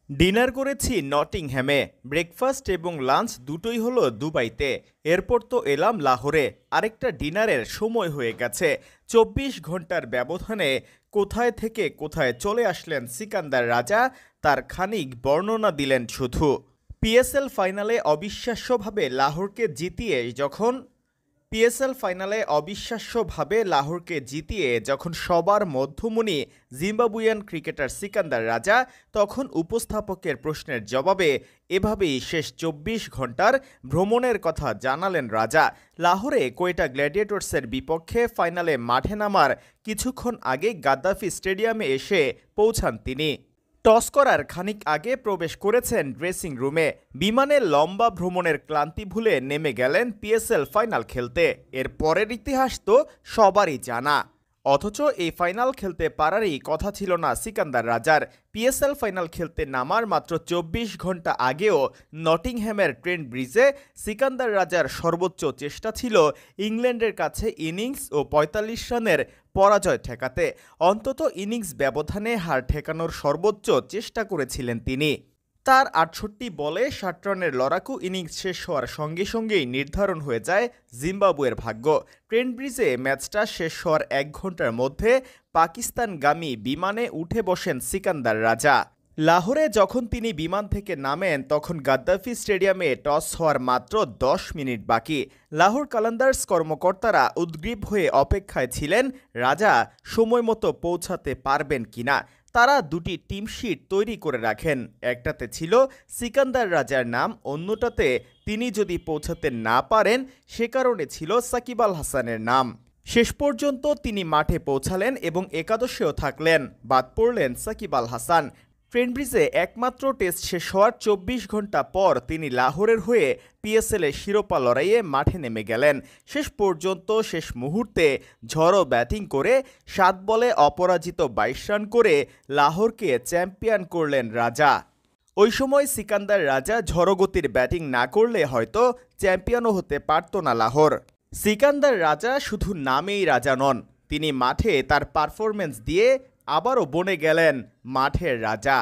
Dinner করেছি নটিংহ্যামে, breakfast এবং lunch দুটোই হলো দুবাইতে। এরপর তো এলাম লাহোরে, আরেকটা ডিনারের সময় হয়ে গেছে। ২৪ ঘন্টার ব্যবধানে কোথায় থেকে কোথায় চলে আসলেন সিকান্দার রাজা, তার খানিক বর্ণনা দিলেন শুধু। পিএসএল ফাইনালে অবিশ্বাস্যভাবে লাহোরকে জিতিয়ে যখন সবার মধ্যমণি জিম্বাবুইয়ান ক্রিকেটার সিকান্দার রাজা, তখন উপস্থাপকের প্রশ্নের জবাবে এভাবেই শেষ ২৪ ঘন্টার ভ্রমণের কথা জানালেন রাজা। লাহোরে কোয়েটা গ্ল্যাডিয়েটর্সের বিপক্ষে ফাইনালে মাঠে নামার কিছুক্ষণ আগে গাদ্দাফি স্টেডিয়ামে এসে পৌঁছান তিনি। টস করার খানিক আগে প্রবেশ করেছেন ড্রেসিং রুমে। বিমানের লম্বা ভ্রমণের ক্লান্তি ভুলে নেমে গেলেন পিএসএল ফাইনাল খেলতে। এর পরের ইতিহাস তো সবারই জানা। অথচ এই ফাইনাল খেলতে পারারই কথা ছিল না সিকান্দার রাজার। পিএসএল ফাইনাল খেলতে নামার মাত্র ২৪ ঘন্টা আগেও নটিংহ্যামের ট্রেন্ট ব্রিজে সিকান্দার রাজার সর্বোচ্চ চেষ্টা ছিল ইংল্যান্ডের কাছে ইনিংস ও ৪৫ রানের পরাজয় ঠেকাতে। অন্তত ইনিংস ব্যবধানে হার ঠেকানোর সর্বোচ্চ চেষ্টা করেছিলেন তিনি। তার ৬৮ বলে ৬০ রানের লড়াকু ইনিংস শেষ হওয়ার সঙ্গে সঙ্গেই নির্ধারণ হয়ে যায় জিম্বাবুয়ের ভাগ্য। ট্রেন্ট ব্রিজে ম্যাচটা শেষ হওয়ার ১ ঘন্টার মধ্যে পাকিস্তানগামী বিমানে উঠে বসেন সিকান্দার রাজা। লাহোরে যখন তিনি বিমান থেকে নামেন তখন গাদ্দাফি স্টেডিয়ামে টস হওয়ার মাত্র ১০ মিনিট বাকি। লাহোর কালান্দার্স কর্মকর্তারা উদ্গ্রীব হয়ে অপেক্ষায় ছিলেন রাজা সময়মতো পৌঁছাতে পারবেন কিনা। তারা দুটি টিম শিট তৈরি করে রাখেন। একটাতে ছিল সিকান্দার রাজার নাম, অন্যটাতে তিনি যদি পৌঁছাতে না পারেন সে কারণে ছিল সাকিব আল হাসানের নাম। শেষ পর্যন্ত তিনি মাঠে পৌঁছালেন এবং একাদশেও থাকলেন। বাদ পড়লেন সাকিব আল হাসান। ট্রেন্ট ব্রিজে একমাত্র টেস্ট শেষ হওয়ার ২৪ ঘন্টা পর তিনি লাহোরের হয়ে পিএসএলের শিরোপা লড়াইয়ে মাঠে নেমে গেলেন। শেষ পর্যন্ত শেষ মুহূর্তে ঝড়ো ব্যাটিং করে ৭ বলে অপরাজিত ২২ রান করে লাহোরকে চ্যাম্পিয়ন করলেন রাজা। ওই সময় সিকান্দার রাজা ঝড়গতির ব্যাটিং না করলে হয়তো চ্যাম্পিয়নও হতে পারত না লাহোর। সিকান্দার রাজা শুধু নামেই রাজা নন, তিনি মাঠে তার পারফরম্যান্স দিয়ে আবারও বনে গেলেন মাঠের রাজা।